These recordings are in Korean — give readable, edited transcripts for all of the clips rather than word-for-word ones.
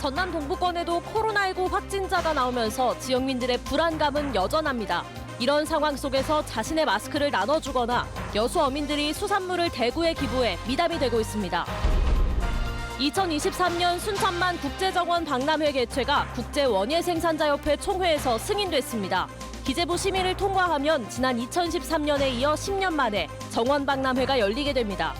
전남 동부권에도 코로나19 확진자가 나오면서 지역민들의 불안감은 여전합니다. 이런 상황 속에서 자신의 마스크를 나눠주거나 여수 어민들이 수산물을 대구에 기부해 미담이 되고 있습니다. 2023년 순천만 국제정원 박람회 개최가 국제원예생산자협회 총회에서 승인됐습니다. 기재부 심의를 통과하면 지난 2013년에 이어 10년 만에 정원 박람회가 열리게 됩니다.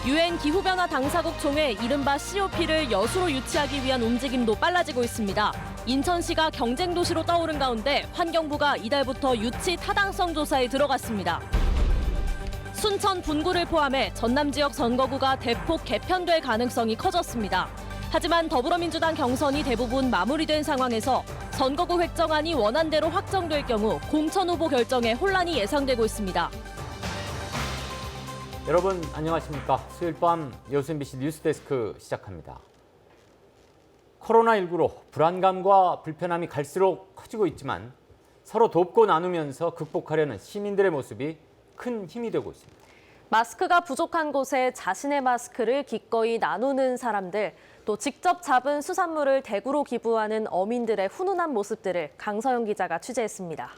유엔 기후변화 당사국 총회 이른바 COP를 여수로 유치하기 위한 움직임도 빨라지고 있습니다. 인천시가 경쟁도시로 떠오른 가운데 환경부가 이달부터 유치 타당성 조사에 들어갔습니다. 순천 분구를 포함해 전남 지역 선거구가 대폭 개편될 가능성이 커졌습니다. 하지만 더불어민주당 경선이 대부분 마무리된 상황에서 선거구 획정안이 원안대로 확정될 경우 공천 후보 결정에 혼란이 예상되고 있습니다. 여러분 안녕하십니까. 수요일 밤 여수 MBC 뉴스데스크 시작합니다. 코로나19로 불안감과 불편함이 갈수록 커지고 있지만 서로 돕고 나누면서 극복하려는 시민들의 모습이 큰 힘이 되고 있습니다. 마스크가 부족한 곳에 자신의 마스크를 기꺼이 나누는 사람들, 또 직접 잡은 수산물을 대구로 기부하는 어민들의 훈훈한 모습들을 강서영 기자가 취재했습니다.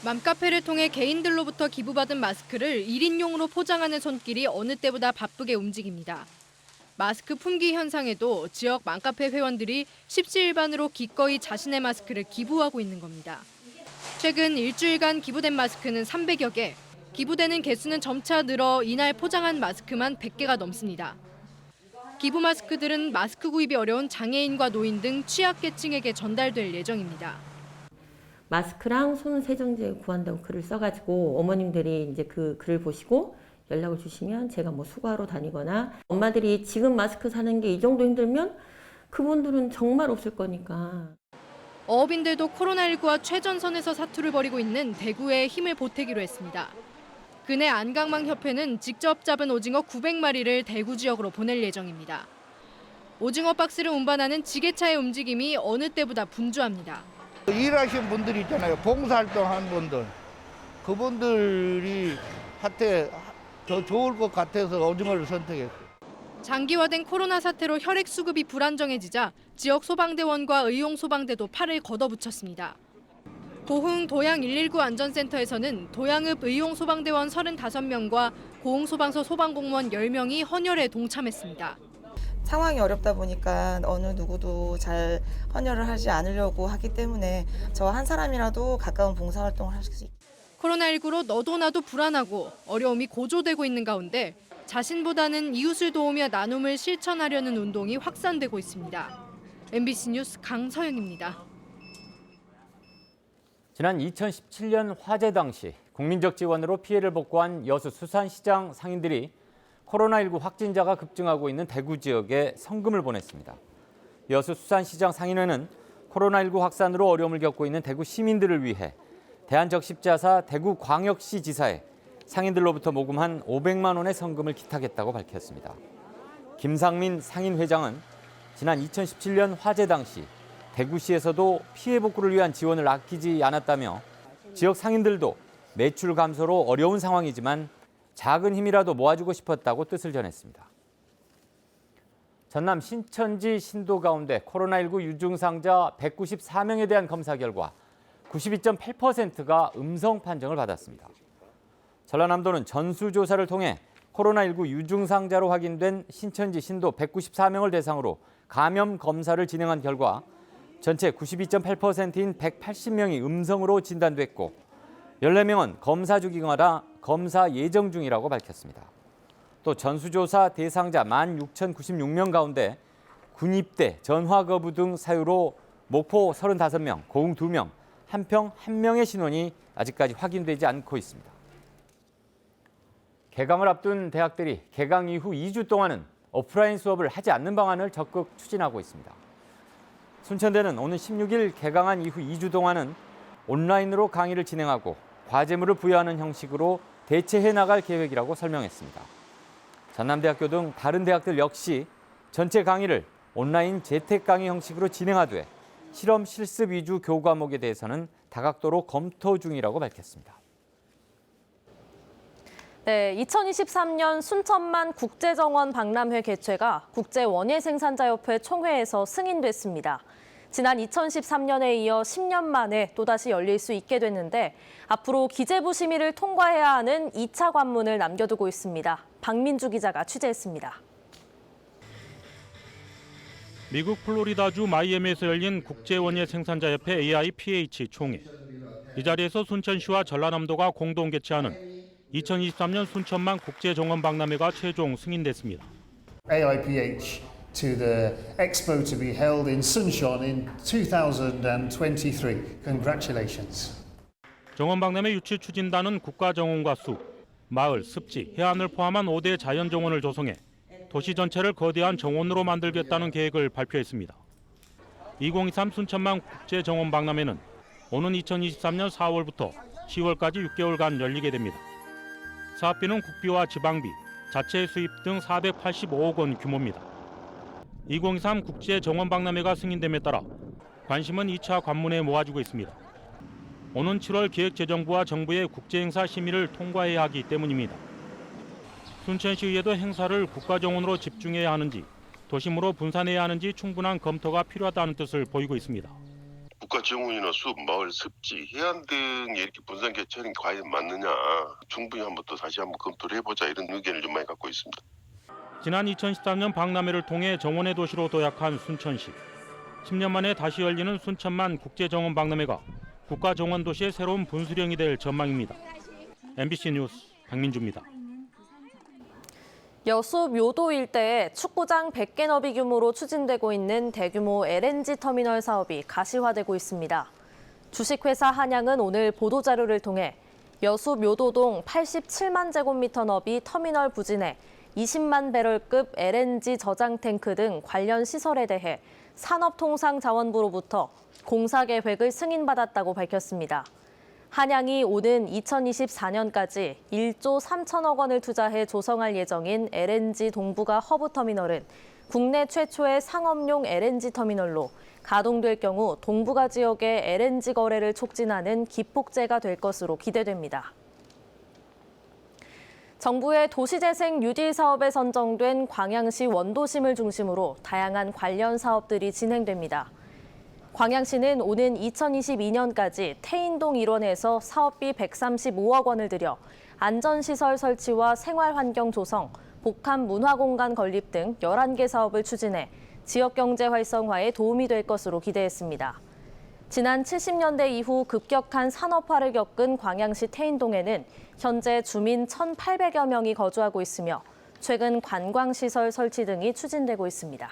맘카페를 통해 개인들로부터 기부받은 마스크를 1인용으로 포장하는 손길이 어느 때보다 바쁘게 움직입니다. 마스크 품귀 현상에도 지역 맘카페 회원들이 십시일반으로 기꺼이 자신의 마스크를 기부하고 있는 겁니다. 최근 일주일간 기부된 마스크는 300여 개, 기부되는 개수는 점차 늘어 이날 포장한 마스크만 100개가 넘습니다. 기부 마스크들은 마스크 구입이 어려운 장애인과 노인 등 취약계층에게 전달될 예정입니다. 마스크랑 손 세정제 구한다고 글을 써가지고 어머님들이 이제 그 글을 보시고 연락을 주시면 제가 뭐 수거하러 다니거나 엄마들이 지금 마스크 사는 게 이 정도 힘들면 그분들은 정말 없을 거니까. 어업인들도 코로나19와 최전선에서 사투를 벌이고 있는 대구에 힘을 보태기로 했습니다. 근해 안강망협회는 직접 잡은 오징어 900마리를 대구 지역으로 보낼 예정입니다. 오징어 박스를 운반하는 지게차의 움직임이 어느 때보다 분주합니다. 일하신 분들 있잖아요. 봉사활동 한 분들. 그분들이 한테 더 좋을 것 같아서 오징어를 선택했어요. 장기화된 코로나 사태로 혈액 수급이 불안정해지자 지역 소방대원과 의용소방대도 팔을 걷어붙였습니다. 고흥 도양 119 안전센터에서는 도양읍 의용소방대원 35명과 고흥소방서 소방공무원 10명이 헌혈에 동참했습니다. 상황이 어렵다 보니까 어느 누구도 잘 헌혈을 하지 않으려고 하기 때문에 저 한 사람이라도 가까운 봉사활동을 할 수 있게. 코로나19로 너도 나도 불안하고 어려움이 고조되고 있는 가운데 자신보다는 이웃을 도우며 나눔을 실천하려는 운동이 확산되고 있습니다. MBC 뉴스 강서영입니다. 지난 2017년 화재 당시 국민적 지원으로 피해를 복구한 여수 수산시장 상인들이 코로나19 확진자가 급증하고 있는 대구 지역에 성금을 보냈습니다. 여수 수산시장 상인회는 코로나19 확산으로 어려움을 겪고 있는 대구 시민들을 위해 대한적십자사 대구광역시 지사에 상인들로부터 모금한 500만 원의 성금을 기탁했다고 밝혔습니다. 김상민 상인회장은 지난 2017년 화재 당시 대구시에서도 피해 복구를 위한 지원을 아끼지 않았다며 지역 상인들도 매출 감소로 어려운 상황이지만 작은 힘이라도 모아주고 싶었다고 뜻을 전했습니다. 전남 신천지 신도 가운데 코로나19 유증상자 194명에 대한 검사 결과 92.8%가 음성 판정을 받았습니다. 전라남도는 전수조사를 통해 코로나19 유증상자로 확인된 신천지 신도 194명을 대상으로 감염 검사를 진행한 결과 전체 92.8%인 180명이 음성으로 진단됐고 14명은 검사 중이거나 검사 예정 중이라고 밝혔습니다. 또 전수조사 대상자 16,096명 가운데 군입대, 전화 거부 등 사유로 목포 35명, 고흥 2명, 한평 1명의 신원이 아직까지 확인되지 않고 있습니다. 개강을 앞둔 대학들이 개강 이후 2주 동안은 오프라인 수업을 하지 않는 방안을 적극 추진하고 있습니다. 순천대는 오는 16일 개강한 이후 2주 동안은 온라인으로 강의를 진행하고 과제물을 부여하는 형식으로 대체해 나갈 계획이라고 설명했습니다. 전남대학교 등 다른 대학들 역시 전체 강의를 온라인 재택 강의 형식으로 진행하되 실험 실습 위주 교과목에 대해서는 다각도로 검토 중이라고 밝혔습니다. 네, 2023년 순천만 국제정원 박람회 개최가 국제원예생산자협회 총회에서 승인됐습니다. 지난 2013년에 이어 10년 만에 또다시 열릴 수 있게 됐는데 앞으로 기재부 심의를 통과해야 하는 2차 관문을 남겨두고 있습니다. 박민주 기자가 취재했습니다. 미국 플로리다주 마이애미에서 열린 국제원예생산자협회 AIPH 총회. 이 자리에서 순천시와 전라남도가 공동 개최하는 2023년 순천만 국제정원 박람회가 최종 승인됐습니다. AIPH to the expo to be held in Suncheon in 2023. Congratulations. 정원 박람회 유치 추진단은 국가정원과 숲, 마을, 습지, 해안을 포함한 5대 자연정원을 조성해 도시 전체를 거대한 정원으로 만들겠다는 계획을 발표했습니다. 2023 순천만 국제정원 박람회는 오는 2023년 4월부터 10월까지 6개월간 열리게 됩니다. 사업비는 국비와 지방비, 자체 수입 등 485억 원 규모입니다. 2023 국제정원박람회가 승인됨에 따라 관심은 2차 관문에 모아지고 있습니다. 오는 7월 기획재정부와 정부의 국제행사 심의를 통과해야 하기 때문입니다. 순천시의회도 행사를 국가정원으로 집중해야 하는지 도심으로 분산해야 하는지 충분한 검토가 필요하다는 뜻을 보이고 있습니다. 국가정원이나 숲, 마을, 습지, 해안 등에 이렇게 분산 개최는 과연 맞느냐 충분히 한번 또 다시 한번 검토를 해보자 이런 의견을 좀 많이 갖고 있습니다. 지난 2013년 박람회를 통해 정원의 도시로 도약한 순천시. 10년 만에 다시 열리는 순천만 국제정원 박람회가 국가정원 도시의 새로운 분수령이 될 전망입니다. MBC 뉴스 박민주입니다. 여수 묘도 일대에 축구장 100개 너비 규모로 추진되고 있는 대규모 LNG 터미널 사업이 가시화되고 있습니다. 주식회사 한양은 오늘 보도자료를 통해 여수 묘도동 87만 제곱미터 너비 터미널 부진에 20만 배럴급 LNG 저장 탱크 등 관련 시설에 대해 산업통상자원부로부터 공사 계획을 승인받았다고 밝혔습니다. 한양이 오는 2024년까지 1조 3천억 원을 투자해 조성할 예정인 LNG 동부가 허브 터미널은 국내 최초의 상업용 LNG 터미널로 가동될 경우 동부가 지역의 LNG 거래를 촉진하는 기폭제가 될 것으로 기대됩니다. 정부의 도시재생 뉴딜 사업에 선정된 광양시 원도심을 중심으로 다양한 관련 사업들이 진행됩니다. 광양시는 오는 2022년까지 태인동 일원에서 사업비 135억 원을 들여 안전시설 설치와 생활환경 조성, 복합 문화공간 건립 등 11개 사업을 추진해 지역경제 활성화에 도움이 될 것으로 기대했습니다. 지난 70년대 이후 급격한 산업화를 겪은 광양시 태인동에는 현재 주민 1,800여 명이 거주하고 있으며 최근 관광시설 설치 등이 추진되고 있습니다.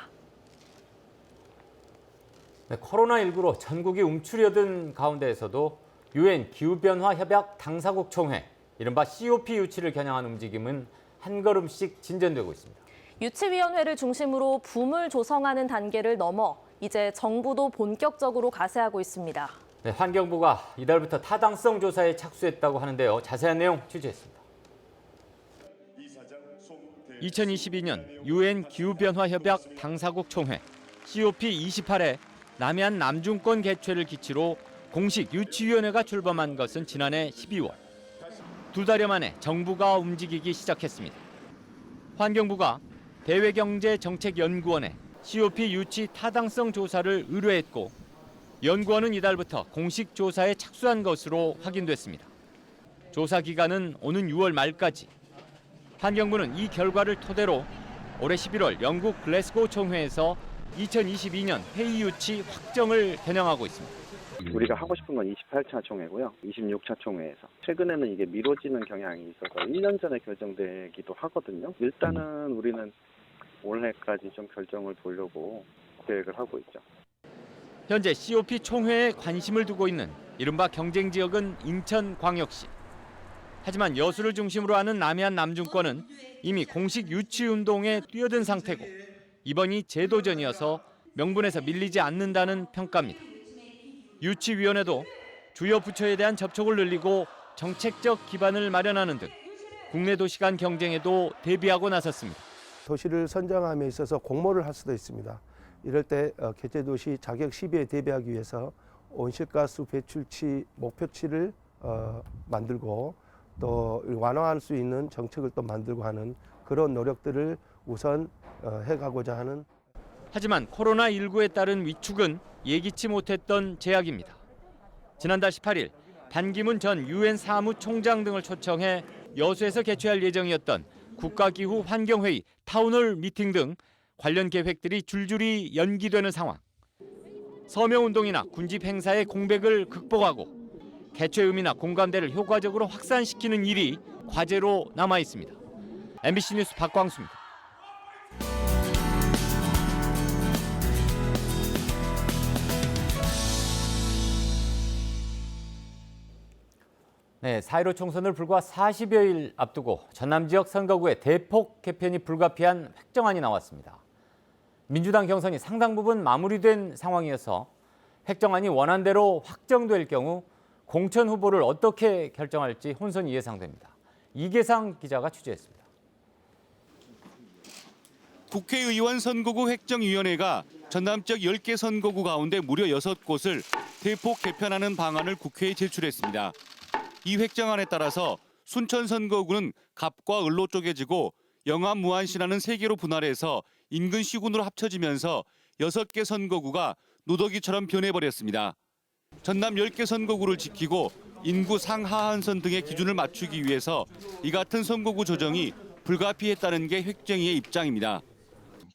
네, 코로나19로 전국이 움츠려든 가운데에서도 UN 기후변화 협약 당사국 총회, 이른바 COP 유치를 겨냥한 움직임은 한 걸음씩 진전되고 있습니다. 유치위원회를 중심으로 붐을 조성하는 단계를 넘어 이제 정부도 본격적으로 가세하고 있습니다. 네, 환경부가 이달부터 타당성 조사에 착수했다고 하는데요. 자세한 내용 취재했습니다. 2022년 UN 기후변화 협약 당사국 총회 COP28에 남해안 남중권 개최를 기치로 공식 유치위원회가 출범한 것은 지난해 12월. 두 달여 만에 정부가 움직이기 시작했습니다. 환경부가 대외경제정책연구원에 COP 유치 타당성 조사를 의뢰했고 연구원은 이달부터 공식 조사에 착수한 것으로 확인됐습니다. 조사 기간은 오는 6월 말까지. 환경부는 이 결과를 토대로 올해 11월 영국 글래스고 총회에서 2022년 회의 유치 확정을 겨냥하고 있습니다. 우리가 하고 싶은 건 28차 총회고요. 26차 총회에서. 최근에는 이게 미뤄지는 경향이 있어서 1년 전에 결정되기도 하거든요. 일단은 우리는 올해까지 좀 결정을 보려고 계획을 하고 있죠. 현재 COP 총회에 관심을 두고 있는 이른바 경쟁 지역은 인천광역시. 하지만 여수를 중심으로 하는 남해안 남중권은 이미 공식 유치 운동에 뛰어든 상태고 이번이 제도전이어서 명분에서 밀리지 않는다는 평가입니다. 유치위원회도 주요 부처에 대한 접촉을 늘리고 정책적 기반을 마련하는 등 국내 도시 간 경쟁에도 대비하고 나섰습니다. 도시를 선정함에 있어서 공모를 할 수도 있습니다. 이럴 때 개체도시 자격 시비에 대비하기 위해서 온실가스 배출치 목표치를 만들고 또 완화할 수 있는 정책을 또 만들고 하는 그런 노력들을 우선 해가고자 하는. 하지만 코로나19에 따른 위축은 예기치 못했던 제약입니다. 지난달 18일 반기문 전 유엔 사무총장 등을 초청해 여수에서 개최할 예정이었던 국가기후 환경회의, 타운홀 미팅 등 관련 계획들이 줄줄이 연기되는 상황. 서명운동이나 군집 행사의 공백을 극복하고 개최 의미나 공감대를 효과적으로 확산시키는 일이 과제로 남아 있습니다. MBC 뉴스 박광수입니다. 네, 4.15 총선을 불과 40여일 앞두고 전남 지역 선거구에 대폭 개편이 불가피한 획정안이 나왔습니다. 민주당 경선이 상당 부분 마무리된 상황이어서 획정안이 원안대로 확정될 경우 공천 후보를 어떻게 결정할지 혼선이 예상됩니다. 이계상 기자가 취재했습니다. 국회의원 선거구 획정위원회가 전남 지역 10개 선거구 가운데 무려 6곳을 대폭 개편하는 방안을 국회에 제출했습니다. 이 획정안에 따라서 순천 선거구는 갑과 을로 쪼개지고 영암, 무안시라는 3개로 분할해서 인근 시군으로 합쳐지면서 6개 선거구가 누더기처럼 변해버렸습니다. 전남 10개 선거구를 지키고 인구 상하한선 등의 기준을 맞추기 위해서 이 같은 선거구 조정이 불가피했다는 게 획정위의 입장입니다.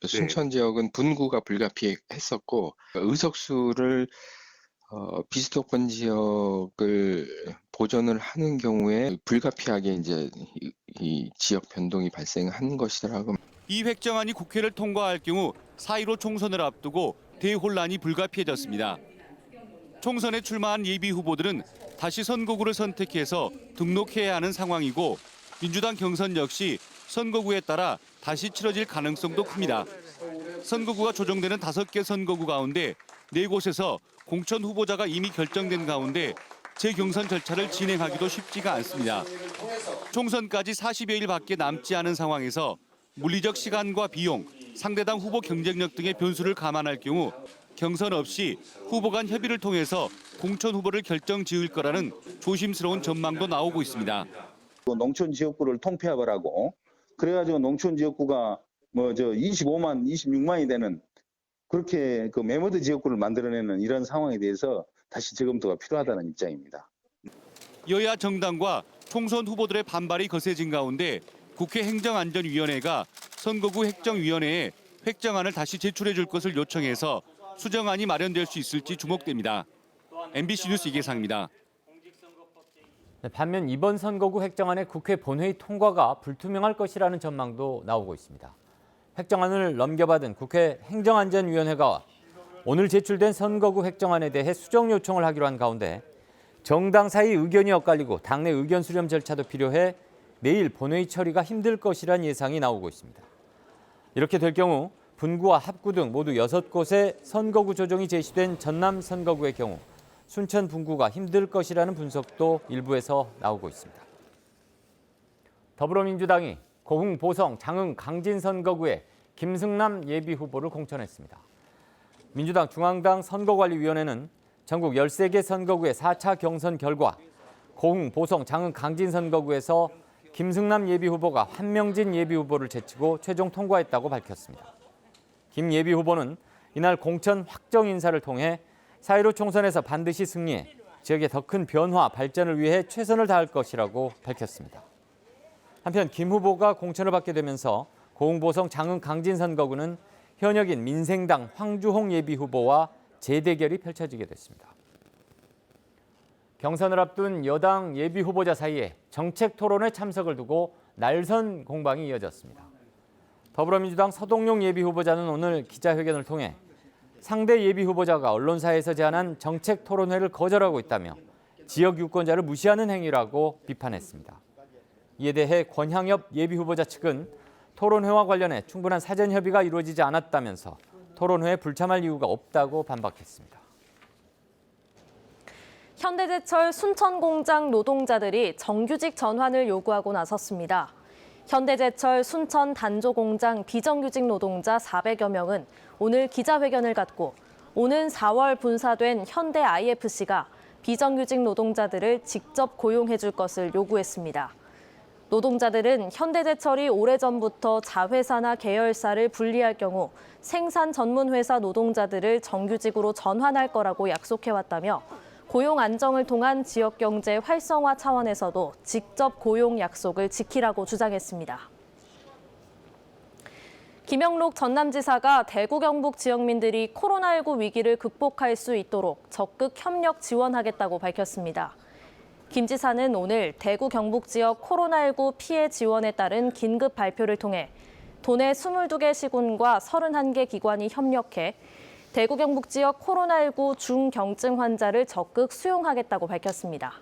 순천 지역은 분구가 불가피했었고 의석수를 비수도권 지역을 보전을 하는 경우에 불가피하게 이제 이 지역 변동이 발생한 것이라고. 이 획정안이 국회를 통과할 경우 4.15 총선을 앞두고 대혼란이 불가피해졌습니다. 총선에 출마한 예비 후보들은 다시 선거구를 선택해서 등록해야 하는 상황이고 민주당 경선 역시 선거구에 따라 다시 치러질 가능성도 큽니다. 선거구가 조정되는 5개 선거구 가운데 4곳에서 공천 후보자가 이미 결정된 가운데 재경선 절차를 진행하기도 쉽지가 않습니다. 총선까지 40여일밖에 남지 않은 상황에서 물리적 시간과 비용, 상대당 후보 경쟁력 등의 변수를 감안할 경우 경선 없이 후보 간 협의를 통해서 공천 후보를 결정 지을 거라는 조심스러운 전망도 나오고 있습니다. 농촌 지역구를 통폐합을 하고 그래가지고 농촌 지역구가 25만, 26만이 되는 그렇게 그 매머드 지역구를 만들어내는 이런 상황에 대해서 다시 재검토가 필요하다는 입장입니다. 여야 정당과 총선 후보들의 반발이 거세진 가운데 국회 행정안전위원회가 선거구 획정위원회에 획정안을 다시 제출해 줄 것을 요청해서 수정안이 마련될 수 있을지 주목됩니다. MBC 뉴스 이계상입니다. 반면 이번 선거구 획정안의 국회 본회의 통과가 불투명할 것이라는 전망도 나오고 있습니다. 획정안을 넘겨받은 국회 행정안전위원회가 오늘 제출된 선거구 획정안에 대해 수정 요청을 하기로 한 가운데 정당 사이 의견이 엇갈리고 당내 의견 수렴 절차도 필요해 내일 본회의 처리가 힘들 것이란 예상이 나오고 있습니다. 이렇게 될 경우 분구와 합구 등 모두 6곳의 선거구 조정이 제시된 전남 선거구의 경우 순천 분구가 힘들 것이라는 분석도 일부에서 나오고 있습니다. 더불어민주당이 고흥, 보성, 장흥, 강진 선거구에 김승남 예비후보를 공천했습니다. 민주당 중앙당 선거관리위원회는 전국 13개 선거구의 4차 경선 결과 고흥, 보성, 장흥, 강진 선거구에서 김승남 예비후보가 한명진 예비후보를 제치고 최종 통과했다고 밝혔습니다. 김 예비후보는 이날 공천 확정 인사를 통해 4.15 총선에서 반드시 승리해 지역의 더 큰 변화, 발전을 위해 최선을 다할 것이라고 밝혔습니다. 한편 김 후보가 공천을 받게 되면서 고흥, 보성, 장흥, 강진 선거구는 현역인 민생당 황주홍 예비후보와 재대결이 펼쳐지게 됐습니다. 경선을 앞둔 여당 예비후보자 사이에 정책 토론회 참석을 두고 날선 공방이 이어졌습니다. 더불어민주당 서동용 예비후보자는 오늘 기자회견을 통해 상대 예비후보자가 언론사에서 제안한 정책 토론회를 거절하고 있다며 지역 유권자를 무시하는 행위라고 비판했습니다. 이에 대해 권향엽 예비후보자 측은 토론회와 관련해 충분한 사전 협의가 이루어지지 않았다면서 토론회에 불참할 이유가 없다고 반박했습니다. 현대제철 순천공장 노동자들이 정규직 전환을 요구하고 나섰습니다. 현대제철 순천 단조공장 비정규직 노동자 400여 명은 오늘 기자회견을 갖고 오는 4월 분사된 현대 IFC가 비정규직 노동자들을 직접 고용해 줄 것을 요구했습니다. 노동자들은 현대제철이 오래전부터 자회사나 계열사를 분리할 경우 생산 전문 회사 노동자들을 정규직으로 전환할 거라고 약속해왔다며 고용 안정을 통한 지역 경제 활성화 차원에서도 직접 고용 약속을 지키라고 주장했습니다. 김영록 전남지사가 대구 경북 지역민들이 코로나19 위기를 극복할 수 있도록 적극 협력 지원하겠다고 밝혔습니다. 김 지사는 오늘 대구 경북 지역 코로나19 피해 지원에 따른 긴급 발표를 통해 도내 22개 시군과 31개 기관이 협력해 대구 경북 지역 코로나19 중경증 환자를 적극 수용하겠다고 밝혔습니다.